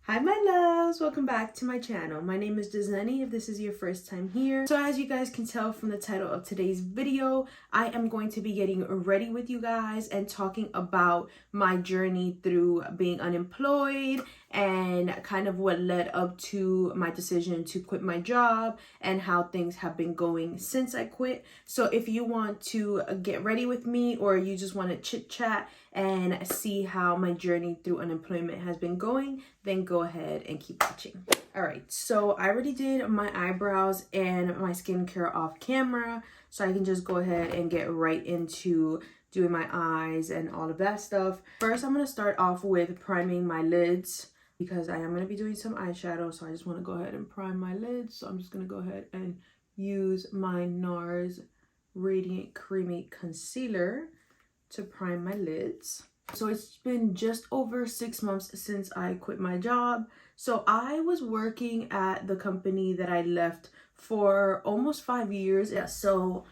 Hi my loves, welcome back to my channel. My name is gisleniq if this is your first time here. So as you guys can tell from the title of today's video, I am going to be getting ready with you guys and talking about my journey through being unemployed and kind of what led up to my decision to quit my job and how things have been going since I quit. So if you want to get ready with me or you just want to chit chat and see how my journey through unemployment has been going, then go ahead and keep watching. All right, so I already did my eyebrows and my skincare off camera, so I can just go ahead and get right into doing my eyes and all of that stuff. First, I'm gonna start off with priming my lids because I am gonna be doing some eyeshadow, so I just wanna go ahead and prime my lids. So I'm just gonna go ahead and use my NARS Radiant Creamy Concealer to prime my lids. So it's been just over 6 months since I quit my job. So I was working at the company that I left for almost 5 years. Yeah, so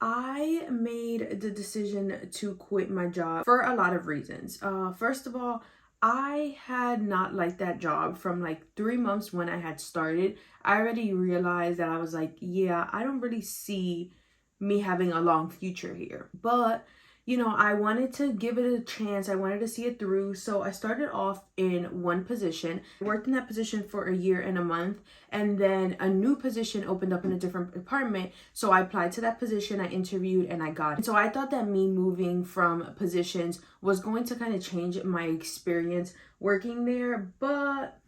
I made the decision to quit my job for a lot of reasons. First of all, I had not liked that job from like 3 months when I had started. I already realized that I was like, yeah, I don't really see me having a long future here. But you know, I wanted to give it a chance. I wanted to see it through. So I started off in one position. I worked in that position for a year and a month. And then a new position opened up in a different department. So I applied to that position. I interviewed and I got it. So I thought that me moving from positions was going to kind of change my experience working there. But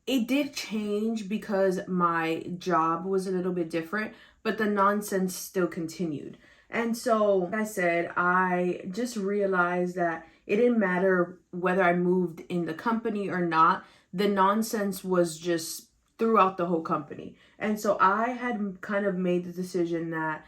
it did change because my job was a little bit different. But the nonsense still continued. And so, like I said, I just realized that it didn't matter whether I moved in the company or not. The nonsense was just throughout the whole company. And so I had kind of made the decision that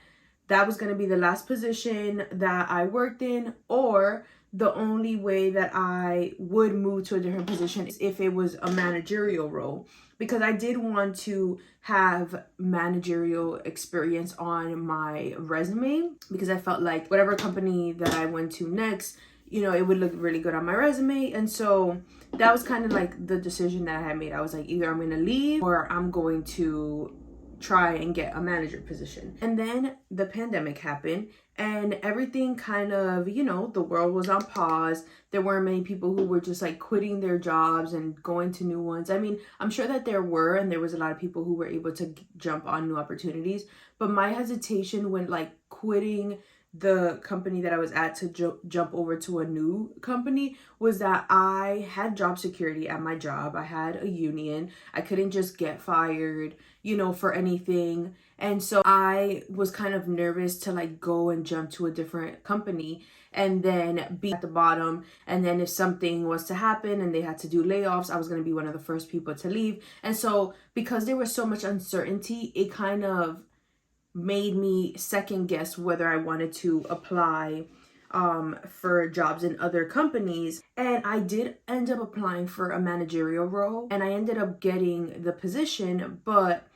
that was going to be the last position that I worked in, or the only way that I would move to a different position is if it was a managerial role, because I did want to have managerial experience on my resume, because I felt like whatever company that I went to next, you know, it would look really good on my resume. And so that was kind of like the decision that I had made. I was like, either I'm going to leave or I'm going to try and get a manager position. And then the pandemic happened and everything kind of, you know, the world was on pause. There weren't many people who were just like quitting their jobs and going to new ones. I mean, I'm sure that there were, and there was a lot of people who were able to jump on new opportunities. But my hesitation when like quitting the company that I was at to jump over to a new company was that I had job security at my job. I had a union. I couldn't just get fired, you know, for anything. And so I was kind of nervous to like go and jump to a different company and then be at the bottom. And then if something was to happen and they had to do layoffs, I was going to be one of the first people to leave. And so because there was so much uncertainty, it kind of made me second guess whether I wanted to apply for jobs in other companies. And I did end up applying for a managerial role and I ended up getting the position. But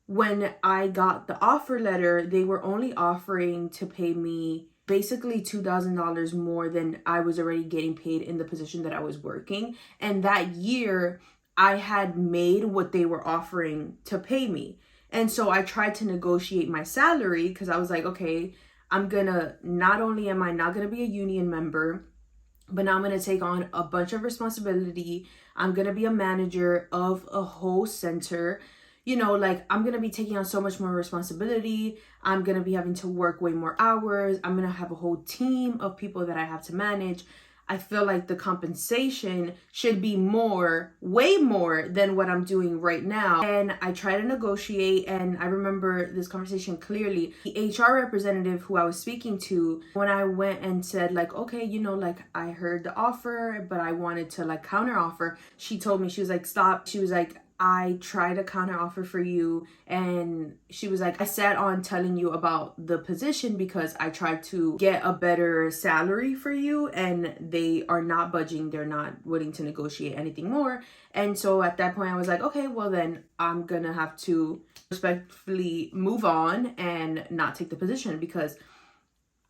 when I got the offer letter, they were only offering to pay me basically $2,000 more than I was already getting paid in the position that I was working. And that year I had made what they were offering to pay me. And so I tried to negotiate my salary because I was like, okay, not only am I not going to be a union member, but now I'm going to take on a bunch of responsibility. I'm going to be a manager of a whole center. You know, like I'm going to be taking on so much more responsibility. I'm going to be having to work way more hours. I'm going to have a whole team of people that I have to manage. I feel like the compensation should be way more than what I'm doing right now. And I try to negotiate, and I remember this conversation clearly. The HR representative who I was speaking to, when I went and said like, okay, you know, like I heard the offer, but I wanted to like counter offer. She told me, she was like, stop. She was like, I tried a counter offer for you. And she was like, I sat on telling you about the position because I tried to get a better salary for you and they are not budging. They're not willing to negotiate anything more. And so at that point I was like, okay, well then I'm gonna have to respectfully move on and not take the position, because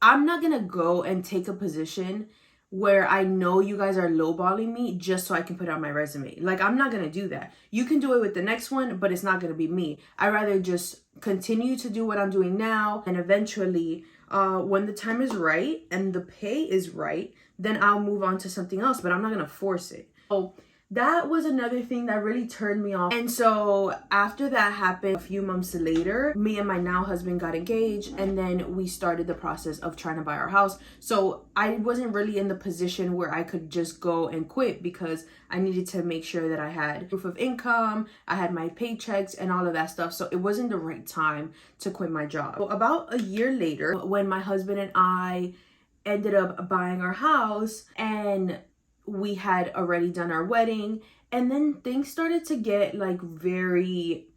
I'm not gonna go and take a position where I know you guys are lowballing me just so I can put it on my resume. Like, I'm not gonna do that. You can do it with the next one, but it's not gonna be me. I'd rather just continue to do what I'm doing now, and eventually, when the time is right and the pay is right, then I'll move on to something else, but I'm not gonna force it. So that was another thing that really turned me off. And so after that happened, a few months later, me and my now husband got engaged, and then we started the process of trying to buy our house. So I wasn't really in the position where I could just go and quit, because I needed to make sure that I had proof of income, I had my paychecks and all of that stuff. So it wasn't the right time to quit my job. So about a year later, when my husband and I ended up buying our house, and we had already done our wedding, and then things started to get like very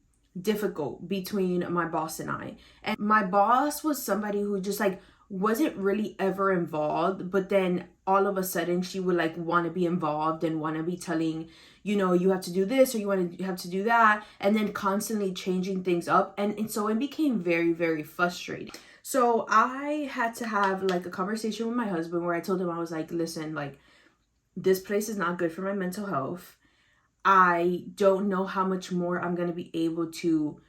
difficult between my boss and I. And my boss was somebody who just like wasn't really ever involved, but then all of a sudden she would like want to be involved and want to be telling, you know, you have to do this or you have to do that, and then constantly changing things up. And so it became very, very frustrating. So I had to have like a conversation with my husband where I told him, I was like, listen, like, this place is not good for my mental health. I don't know how much more I'm going to be able to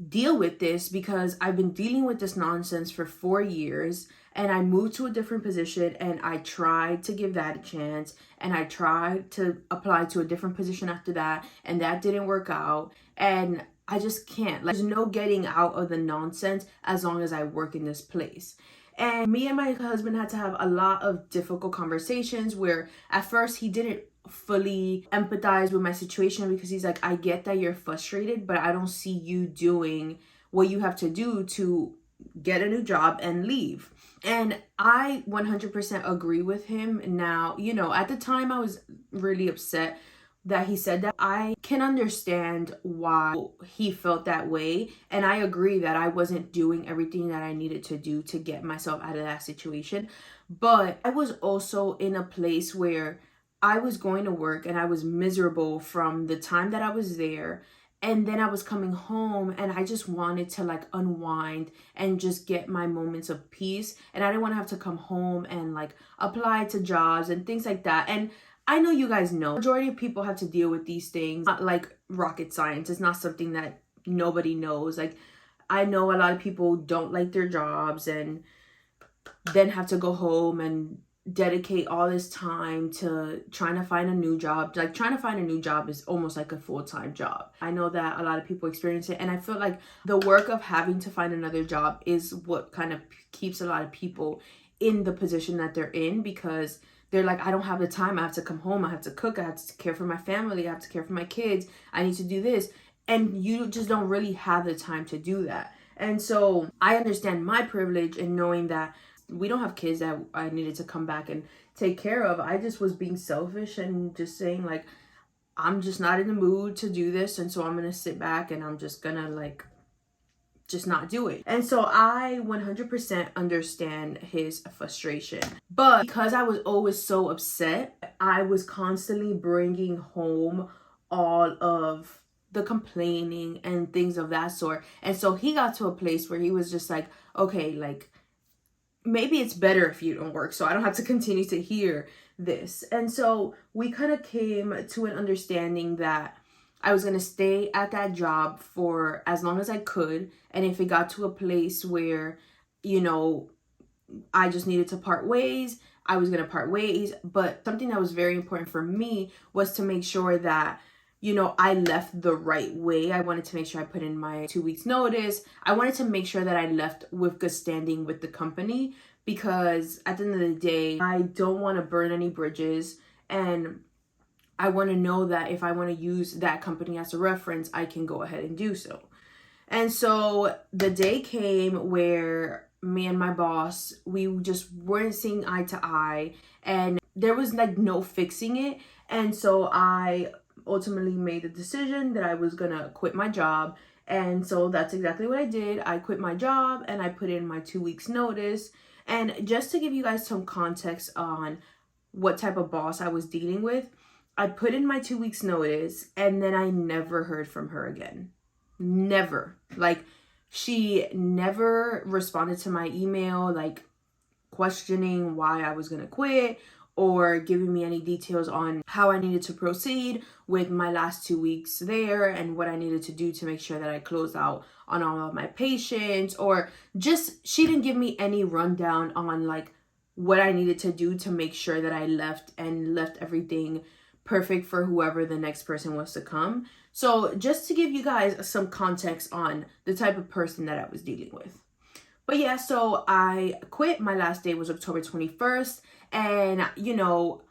deal with this, because I've been dealing with this nonsense for 4 years, and I moved to a different position, and I tried to give that a chance, and I tried to apply to a different position after that, and that didn't work out. And I just can't. Like, there's no getting out of the nonsense as long as I work in this place. And me and my husband had to have a lot of difficult conversations where at first he didn't fully empathize with my situation, because he's like, I get that you're frustrated, but I don't see you doing what you have to do to get a new job and leave. And I 100% agree with him now. You know, at the time I was really upset that he said that. I can understand why he felt that way, and I agree that I wasn't doing everything that I needed to do to get myself out of that situation. But I was also in a place where I was going to work and I was miserable from the time that I was there, and then I was coming home and I just wanted to like unwind and just get my moments of peace, and I didn't want to have to come home and like apply to jobs and things like that. And I know you guys know, majority of people have to deal with these things. Not like rocket science. It's not something that nobody knows. Like, I know a lot of people don't like their jobs and then have to go home and dedicate all this time to trying to find a new job. Like, trying to find a new job is almost like a full-time job. I know that a lot of people experience it, and I feel like the work of having to find another job is what kind of keeps a lot of people in the position that they're in, because they're like, I don't have the time. I have to come home. I have to cook. I have to care for my family. I have to care for my kids. I need to do this. And you just don't really have the time to do that. And so I understand my privilege in knowing that we don't have kids that I needed to come back and take care of. I just was being selfish and just saying like, I'm just not in the mood to do this. And so I'm going to sit back and I'm just going to like just not do it. And so I 100% understand his frustration. But because I was always so upset, I was constantly bringing home all of the complaining and things of that sort. And so he got to a place where he was just like, okay, like, maybe it's better if you don't work, so I don't have to continue to hear this. And so we kind of came to an understanding that I was going to stay at that job for as long as I could. And if it got to a place where, you know, I just needed to part ways, I was going to part ways. But something that was very important for me was to make sure that, you know, I left the right way. I wanted to make sure I put in my 2 weeks notice. I wanted to make sure that I left with good standing with the company, because at the end of the day, I don't want to burn any bridges. And I want to know that if I want to use that company as a reference, I can go ahead and do so. And so the day came where me and my boss, we just weren't seeing eye to eye, and there was like no fixing it. And so I ultimately made the decision that I was gonna quit my job. And so that's exactly what I did. I quit my job and I put in my 2 weeks notice. And just to give you guys some context on what type of boss I was dealing with, I put in my 2 weeks notice, and then I never heard from her again. Never. Like, she never responded to my email. Like, questioning why I was gonna quit or giving me any details on how I needed to proceed with my last 2 weeks there and what I needed to do to make sure that I closed out on all of my patients, or just she didn't give me any rundown on like what I needed to do to make sure that I left everything perfect for whoever the next person was to come. So just to give you guys some context on the type of person that I was dealing with. But yeah, so I quit. My last day was October 21st. And, you know,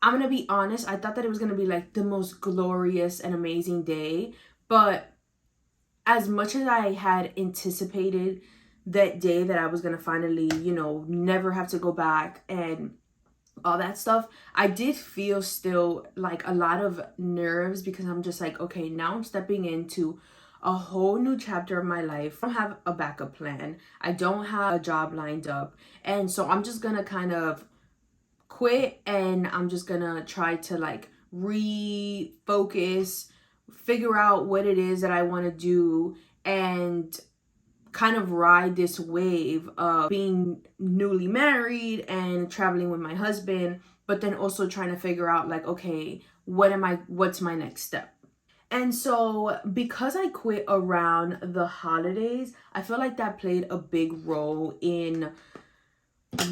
I'm going to be honest. I thought that it was going to be like the most glorious and amazing day. But as much as I had anticipated that day that I was going to finally, you know, never have to go back and all that stuff, I did feel still like a lot of nerves, because I'm just like, okay, now I'm stepping into a whole new chapter of my life. I don't have a backup plan. I don't have a job lined up. And so I'm just gonna kind of quit, and I'm just gonna try to like refocus, figure out what it is that I want to do, and kind of ride this wave of being newly married and traveling with my husband, but then also trying to figure out like, okay, what's my next step? And so because I quit around the holidays, I feel like that played a big role in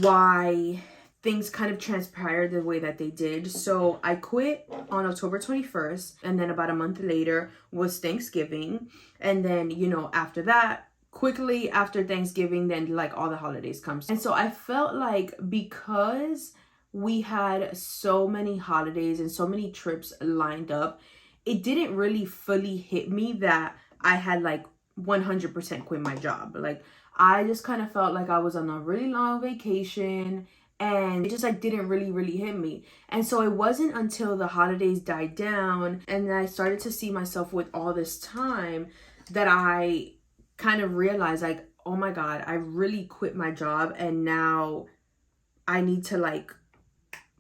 why things kind of transpired the way that they did. So I quit on October 21st, and then about a month later was Thanksgiving. And then, you know, after that, quickly after Thanksgiving, then like all the holidays comes. And so I felt like because we had so many holidays and so many trips lined up, it didn't really fully hit me that I had like 100% quit my job. Like I just kind of felt like I was on a really long vacation, and it just like didn't really hit me. And so it wasn't until the holidays died down and I started to see myself with all this time that I kind of realized like, oh my God, I really quit my job, and now I need to like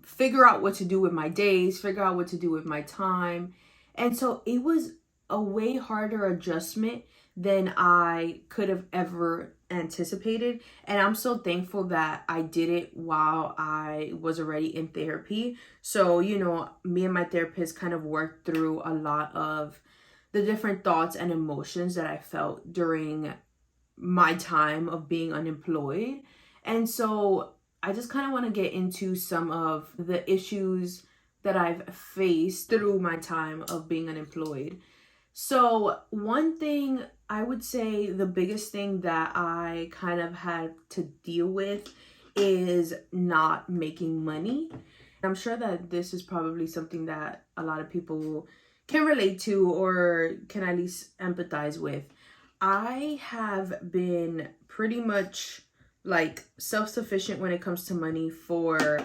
figure out what to do with my days, figure out what to do with my time. And so it was a way harder adjustment than I could have ever anticipated. And I'm so thankful that I did it while I was already in therapy. So, you know, me and my therapist kind of worked through a lot of the different thoughts and emotions that I felt during my time of being unemployed. And so I just kind of want to get into some of the issues that I've faced through my time of being unemployed. So one thing I would say, the biggest thing that I kind of had to deal with is not making money. I'm sure that this is probably something that a lot of people can relate to or can at least empathize with. I have been pretty much like self-sufficient when it comes to money for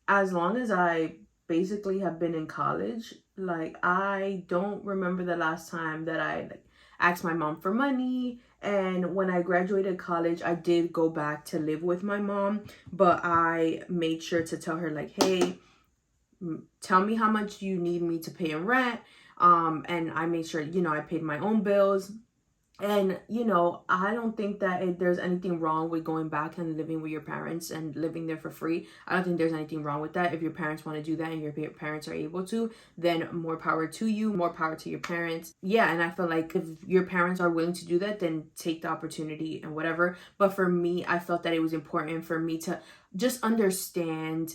as long as I basically have been in college. Like I don't remember the last time that I asked my mom for money. And when I graduated college, I did go back to live with my mom, but I made sure to tell her like, hey, tell me how much you need me to pay in rent. And I made sure, you know, I paid my own bills. And, you know, I don't think that there's anything wrong with going back and living with your parents and living there for free. I don't think there's anything wrong with that. If your parents want to do that and your parents are able to, then more power to you, more power to your parents. Yeah, and I feel like if your parents are willing to do that, then take the opportunity and whatever. But for me, I felt that it was important for me to just understand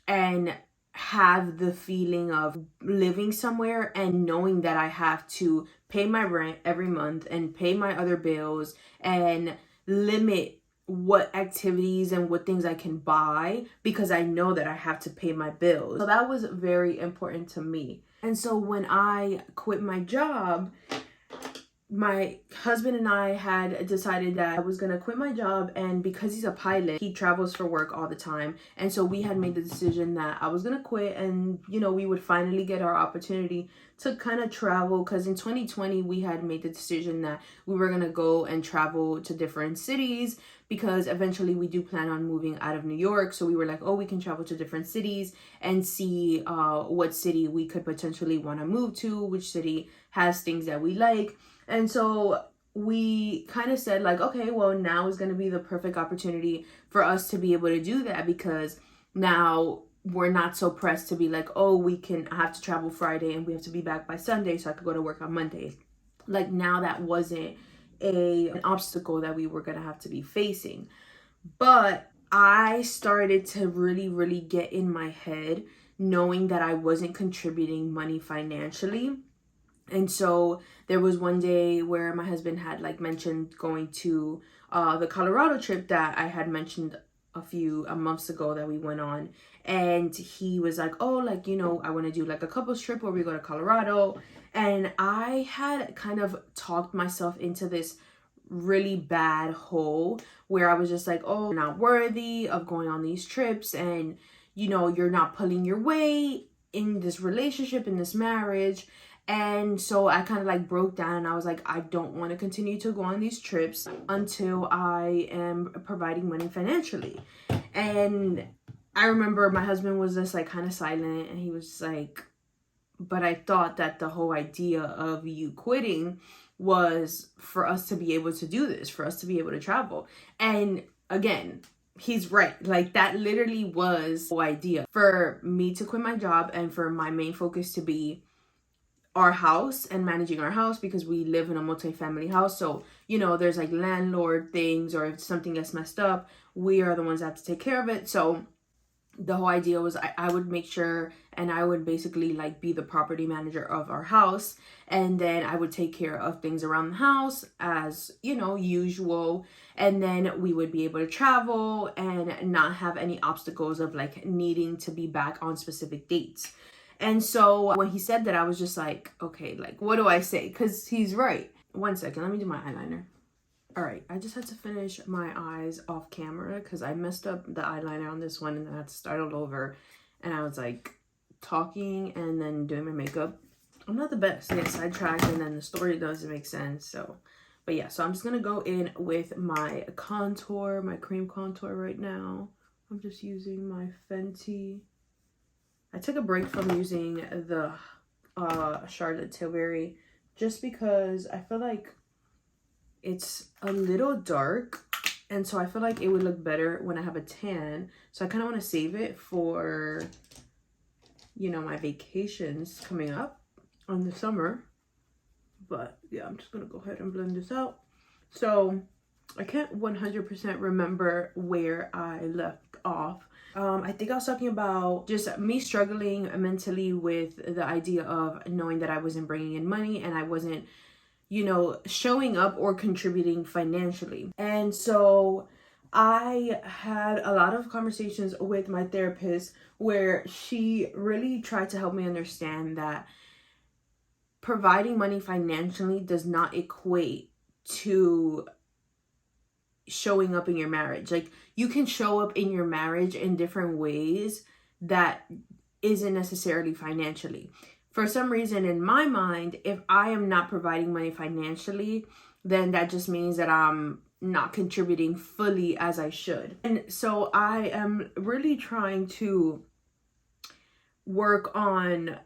and have the feeling of living somewhere and knowing that I have to pay my rent every month and pay my other bills and limit what activities and what things I can buy because I know that I have to pay my bills. So that was very important to me. And so when I quit my job, my husband and I had decided that I was going to quit my job, and because he's a pilot, he travels for work all the time. And so we had made the decision that I was going to quit, and, you know, we would finally get our opportunity to kind of travel, because in 2020 we had made the decision that we were going to go and travel to different cities, because eventually we do plan on moving out of New York. So we were like, oh, we can travel to different cities and see what city we could potentially want to move to, which city has things that we like. And so we kind of said like, okay, well, now is going to be the perfect opportunity for us to be able to do that, because now we're not so pressed to be like, oh, I have to travel Friday and we have to be back by Sunday so I could go to work on Monday. Like, now that wasn't an obstacle that we were going to have to be facing. But I started to really get in my head knowing that I wasn't contributing money financially. And so there was one day where my husband had like mentioned going to the Colorado trip that I had mentioned a few months ago that we went on. And he was like, oh, like, you know, I want to do like a couples trip where we go to Colorado. And I had kind of talked myself into this really bad hole where I was just like, oh, you're not worthy of going on these trips, and you know, you're not pulling your weight in this relationship, in this marriage. And so I kind of like broke down and I was like, I don't want to continue to go on these trips until I am providing money financially. And I remember my husband was just like kind of silent, and he was like, but I thought that the whole idea of you quitting was for us to be able to do this, for us to be able to travel. And again, he's right. Like, that literally was the idea, for me to quit my job and for my main focus to be our house and managing our house, because we live in a multi-family house. So, you know, there's like landlord things, or if something gets messed up, we are the ones that have to take care of it. So the whole idea was I would make sure, and I would basically like be the property manager of our house, and then I would take care of things around the house as, you know, usual. And then we would be able to travel and not have any obstacles of like needing to be back on specific dates. And so when he said that, I was just like, okay, like, what do I say? Because he's right. One second, let me do my eyeliner. All right, I just had to finish my eyes off camera because I messed up the eyeliner on this one and then I had to start all over. And I was like talking and then doing my makeup. I'm not the best. I get sidetracked and then the story doesn't make sense. So, but yeah, so I'm just going to go in with my contour, my cream contour right now. I'm just using my Fenty. I took a break from using the Charlotte Tilbury just because I feel like it's a little dark, and so I feel like it would look better when I have a tan. So I kind of want to save it for, you know, my vacations coming up on the summer. But yeah, I'm just gonna go ahead and blend this out. So I can't 100% remember where I left off. I think I was talking about just me struggling mentally with the idea of knowing that I wasn't bringing in money and I wasn't, you know, showing up or contributing financially. And so I had a lot of conversations with my therapist where she really tried to help me understand that providing money financially does not equate to showing up in your marriage. Like, you can show up in your marriage in different ways that isn't necessarily financially. For some reason in my mind, if I am not providing money financially, then that just means that I'm not contributing fully as I should. And so I am really trying to work on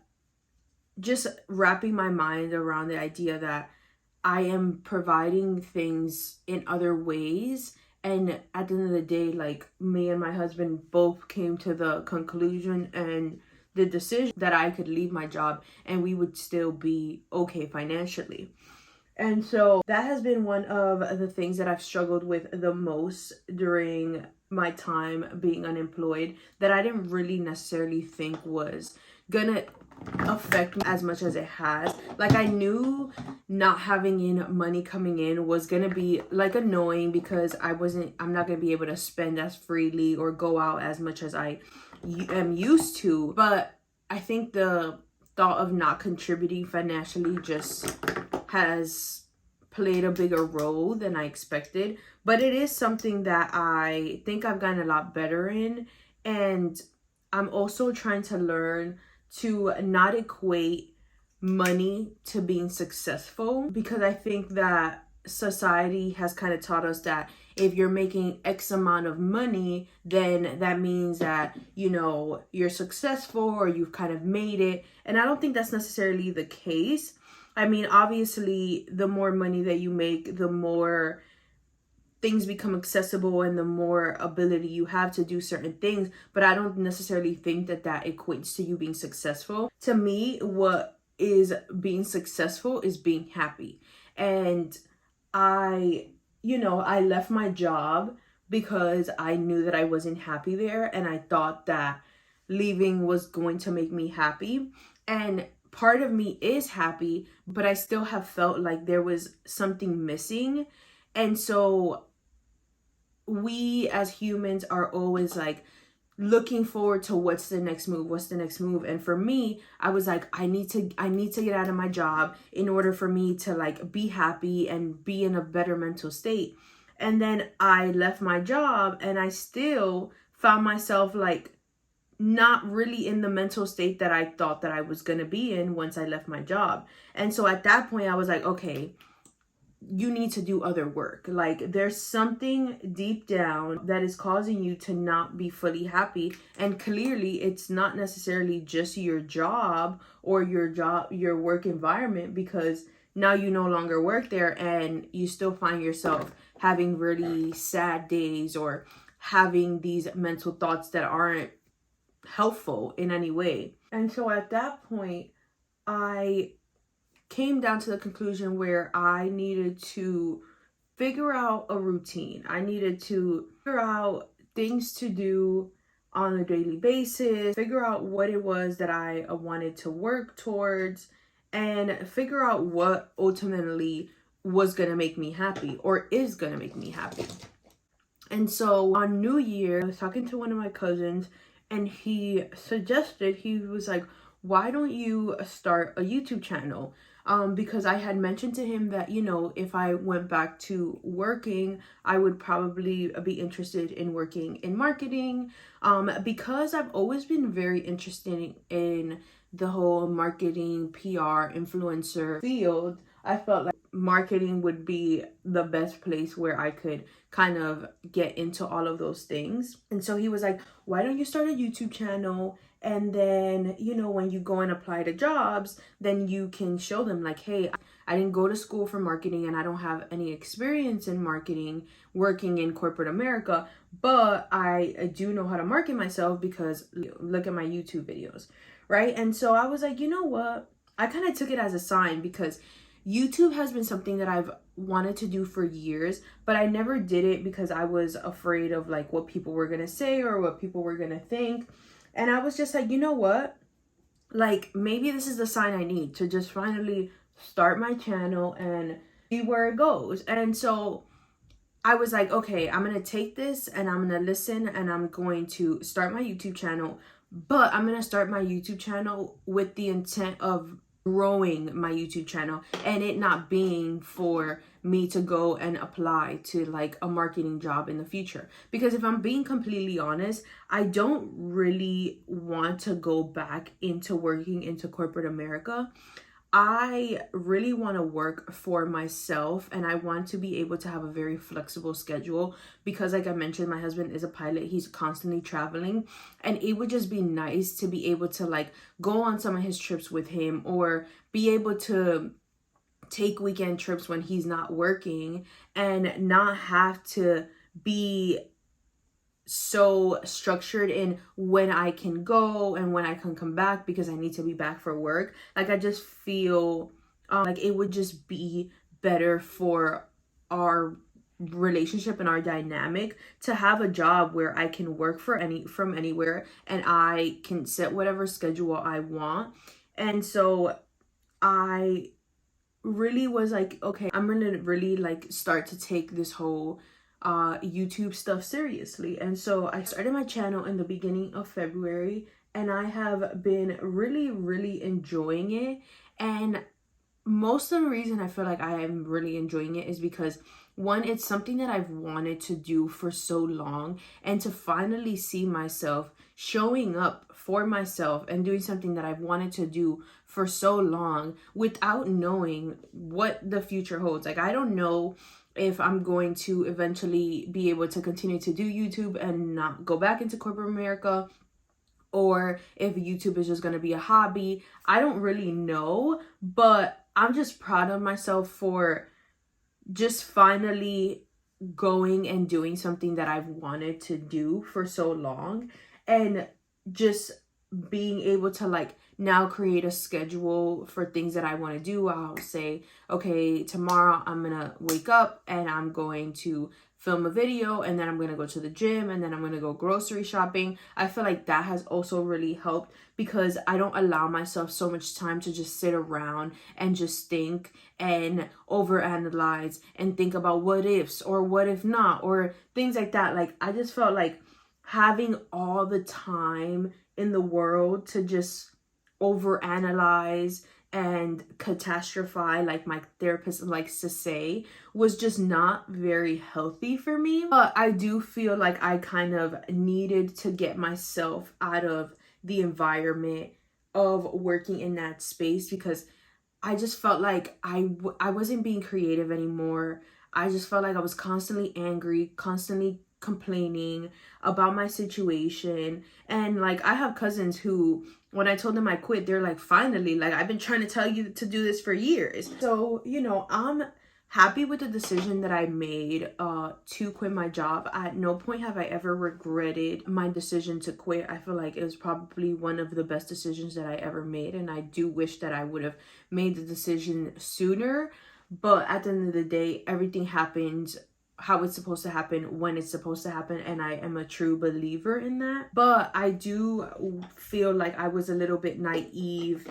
just wrapping my mind around the idea that I am providing things in other ways. And at the end of the day, like, me and my husband both came to the conclusion and the decision that I could leave my job and we would still be okay financially. And so that has been one of the things that I've struggled with the most during my time being unemployed, that I didn't really necessarily think was gonna affect me as much as it has. Like, I knew not having in money coming in was gonna be like annoying because I'm not gonna be able to spend as freely or go out as much as I am used to. But I think the thought of not contributing financially just has played a bigger role than I expected. But it is something that I think I've gotten a lot better in, and I'm also trying to learn to not equate money to being successful, because I think that society has kind of taught us that if you're making X amount of money, then that means that, you know, you're successful or you've kind of made it. And I don't think that's necessarily the case. I mean, obviously, the more money that you make, the more things become accessible and the more ability you have to do certain things. But I don't necessarily think that that equates to you being successful. To me, what is being successful is being happy. And I, I left my job because I knew that I wasn't happy there, and I thought that leaving was going to make me happy. And part of me is happy, but I still have felt like there was something missing. And so we as humans are always like looking forward to what's the next move. And for me, I was like, I need to get out of my job in order for me to like be happy and be in a better mental state. And then I left my job, and I still found myself like not really in the mental state that I thought that I was going to be in once I left my job. And so at that point I was like, okay, you need to do other work. Like, there's something deep down that is causing you to not be fully happy. And clearly it's not necessarily just your job or your work environment, because now you no longer work there and you still find yourself having really sad days or having these mental thoughts that aren't helpful in any way. And so at that point, I came down to the conclusion where I needed to figure out a routine. I needed to figure out things to do on a daily basis, figure out what it was that I wanted to work towards, and figure out what ultimately was going to make me happy or is going to make me happy. And so on New Year, I was talking to one of my cousins, and he was like, why don't you start a YouTube channel? Because I had mentioned to him that, if I went back to working, I would probably be interested in working in marketing, because I've always been very interested in the whole marketing, PR, influencer field. I felt like marketing would be the best place where I could kind of get into all of those things. And so he was like, why don't you start a YouTube channel? And then, when you go and apply to jobs, then you can show them like, hey, I didn't go to school for marketing and I don't have any experience in marketing working in corporate America, but I do know how to market myself because look at my YouTube videos, right? And so I was like, you know what? I kind of took it as a sign, because YouTube has been something that I've wanted to do for years, but I never did it because I was afraid of like what people were going to say or what people were going to think. And I was just like, you know what? Like, maybe this is the sign I need to just finally start my channel and see where it goes. And so I was like, okay, I'm going to take this and I'm going to listen and I'm going to start my YouTube channel. But I'm going to start my YouTube channel with the intent of growing my YouTube channel and it not being for me to go and apply to like a marketing job in the future. Because if I'm being completely honest, I don't really want to go back into working into corporate America. I really want to work for myself, and I want to be able to have a very flexible schedule because, like I mentioned, my husband is a pilot. He's constantly traveling, and it would just be nice to be able to like go on some of his trips with him or be able to take weekend trips when he's not working and not have to be so structured in when I can go and when I can come back because I need to be back for work. Like, I just feel like it would just be better for our relationship and our dynamic to have a job where I can work from anywhere and I can set whatever schedule I want. And so I really was like, okay, I'm gonna really like start to take this whole YouTube stuff seriously. And so I started my channel in the beginning of February, and I have been really enjoying it. And most of the reason I feel like I am really enjoying it is because, one, it's something that I've wanted to do for so long, and to finally see myself showing up for myself and doing something that I've wanted to do for so long without knowing what the future holds. Like, I don't know if I'm going to eventually be able to continue to do YouTube and not go back into corporate America, or if YouTube is just going to be a hobby. I don't really know, but I'm just proud of myself for just finally going and doing something that I've wanted to do for so long, and just being able to like now create a schedule for things that I want to do. I'll say, okay, tomorrow I'm gonna wake up and I'm going to film a video, and then I'm gonna go to the gym, and then I'm gonna go grocery shopping. I feel like that has also really helped, because I don't allow myself so much time to just sit around and just think and overanalyze and think about what ifs or what if not or things like that. Like, I just felt like having all the time in the world to just overanalyze and catastrophize, like my therapist likes to say, was just not very healthy for me. But I do feel like I kind of needed to get myself out of the environment of working in that space, because I just felt like I wasn't being creative anymore. I just felt like I was constantly angry, constantly complaining about my situation. And like, I have cousins who, when I told them I quit, they're like, finally, like, I've been trying to tell you to do this for years. So, you know, I'm happy with the decision that I made to quit my job. At no point have I ever regretted my decision to quit. I feel like it was probably one of the best decisions that I ever made, and I do wish that I would have made the decision sooner. But at the end of the day, everything happens how it's supposed to happen, when it's supposed to happen, and I am a true believer in that. But I do feel like I was a little bit naive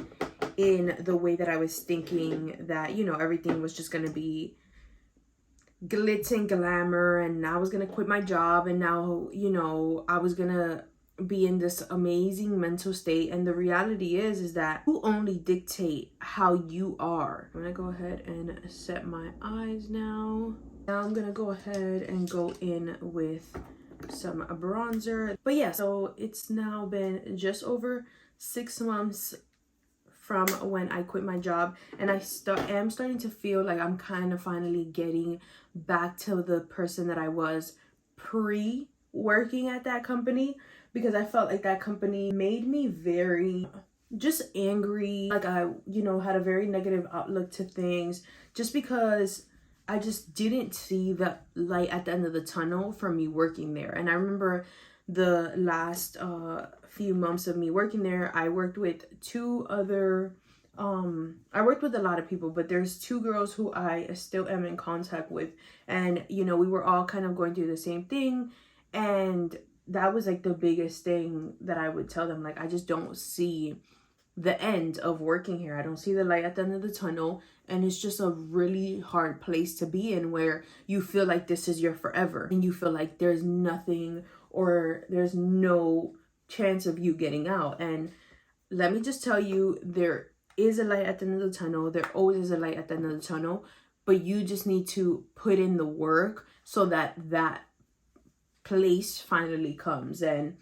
in the way that I was thinking that, you know, everything was just gonna be glitz and glamour, and I was gonna quit my job, and now, you know, I was gonna be in this amazing mental state. And the reality is that you only dictate how you are. I'm gonna go ahead and set my eyes now. Now I'm gonna go ahead and go in with some bronzer. But yeah, so it's now been just over 6 months from when I quit my job, and I am starting to feel like I'm kind of finally getting back to the person that I was pre-working at that company, because I felt like that company made me very just angry. Like, I, you know, had a very negative outlook to things, just because I just didn't see the light at the end of the tunnel from me working there. And I remember the last few months of me working there, I worked with two other I worked with a lot of people, but there's 2 girls who I still am in contact with, and you know, we were all kind of going through the same thing. And that was like the biggest thing that I would tell them, like, I just don't see the end of working here. I don't see the light at the end of the tunnel, and it's just a really hard place to be in, where you feel like this is your forever, and you feel like there's nothing, or there's no chance of you getting out. And let me just tell you, there is a light at the end of the tunnel. There always is a light at the end of the tunnel, but you just need to put in the work so that that place finally comes. And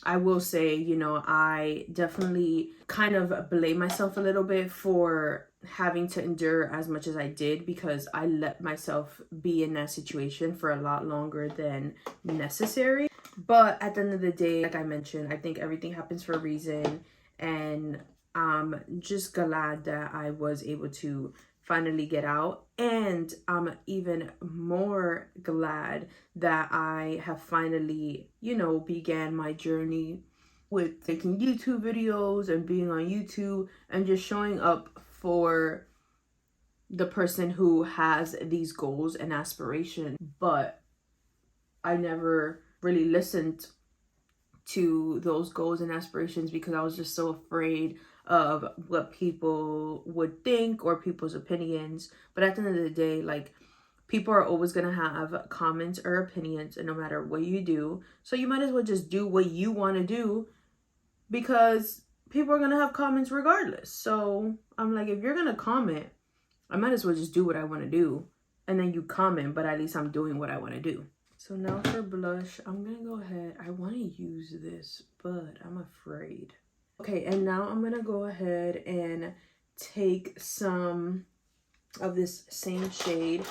I will say, you know, I definitely kind of blame myself a little bit for having to endure as much as I did, because I let myself be in that situation for a lot longer than necessary. But at the end of the day, like I mentioned, I think everything happens for a reason, and I'm just glad that I was able to finally get out. And I'm even more glad that I have finally, you know, began my journey with taking YouTube videos and being on YouTube and just showing up for the person who has these goals and aspirations. But I never really listened to those goals and aspirations, because I was just so afraid of what people would think or people's opinions. But at the end of the day, like, people are always going to have comments or opinions, and no matter what you do. So you might as well just do what you want to do, because people are going to have comments regardless. So I'm like, if you're going to comment, I might as well just do what I want to do. And then you comment, but at least I'm doing what I want to do. So now for blush, I'm going to go ahead. I want to use this, but I'm afraid. Okay, and now I'm going to go ahead and take some of this same shade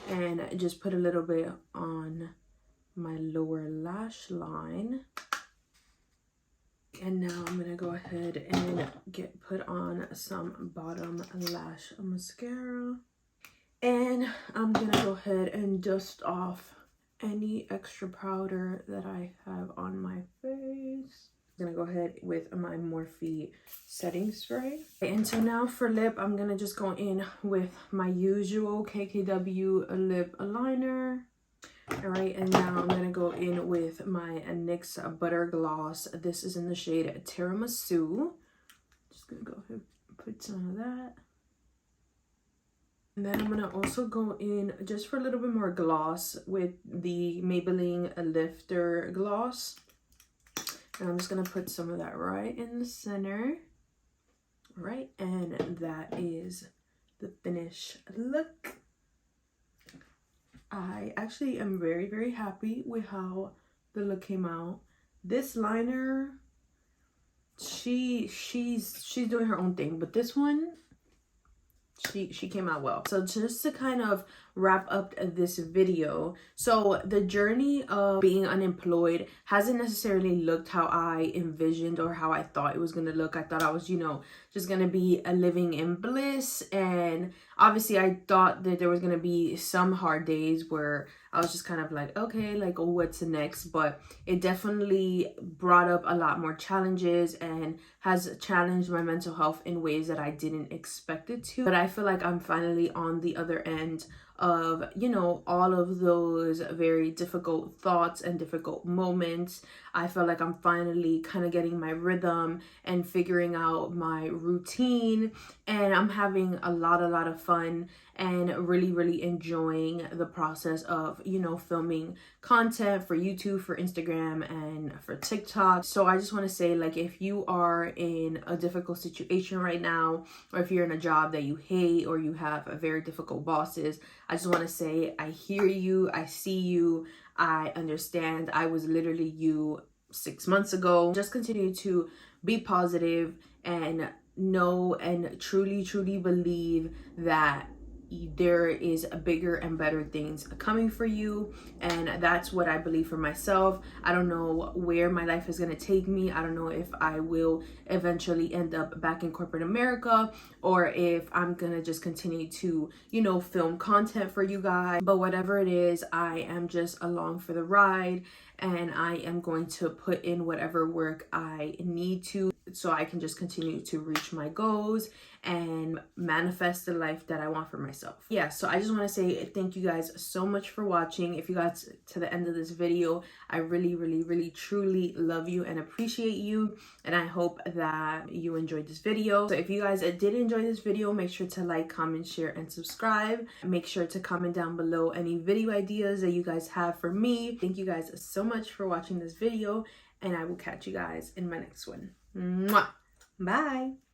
and just put a little bit on my lower lash line. And now I'm gonna go ahead and put on some bottom lash mascara. And I'm gonna go ahead and dust off any extra powder that I have on my face. I'm gonna go ahead with my Morphe setting spray. And so now for lip, I'm gonna just go in with my usual KKW lip liner. All right, and now I'm gonna go in with my NYX Butter Gloss. This is in the shade Tiramisu. Just gonna go ahead and put some of that. And then I'm gonna also go in just for a little bit more gloss with the Maybelline Lifter Gloss. And I'm just gonna put some of that right in the center. Right, and that is the finished look. I actually am very, very happy with how the look came out. This liner, she's doing her own thing, but this one, she came out well. So just to kind of wrap up this video, so the journey of being unemployed hasn't necessarily looked how I envisioned or how I thought it was gonna look. I thought I was, you know, just gonna be a living in bliss, and obviously I thought that there was gonna be some hard days where I was just kind of like, okay, like, oh, what's next? But it definitely brought up a lot more challenges and has challenged my mental health in ways that I didn't expect it to. But I feel like I'm finally on the other end of, you know, all of those very difficult thoughts and difficult moments. I feel like I'm finally kind of getting my rhythm and figuring out my routine, and I'm having a lot of fun and really enjoying the process of, you know, filming content for YouTube, for Instagram, and for TikTok. So I just want to say, like, if you are in a difficult situation right now, or if you're in a job that you hate, or you have a very difficult bosses, I just want to say I hear you, I see you, I understand. I was literally you 6 months ago. Just continue to be positive and know and truly believe that there is a bigger and better things coming for you, and that's what I believe for myself. I don't know where my life is going to take me. I don't know if I will eventually end up back in corporate America, or if I'm gonna just continue to, you know, film content for you guys. But whatever it is, I am just along for the ride, and I am going to put in whatever work I need to so I can just continue to reach my goals and manifest the life that I want for myself. Yeah, so I just want to say thank you guys so much for watching. If you got to the end of this video, I really truly love you and appreciate you, and I hope that you enjoyed this video. So if you guys did enjoy this video, make sure to like, comment, share, and subscribe. Make sure to comment down below any video ideas that you guys have for me. Thank you guys so much for watching this video, and I will catch you guys in my next one. Mwah! Bye!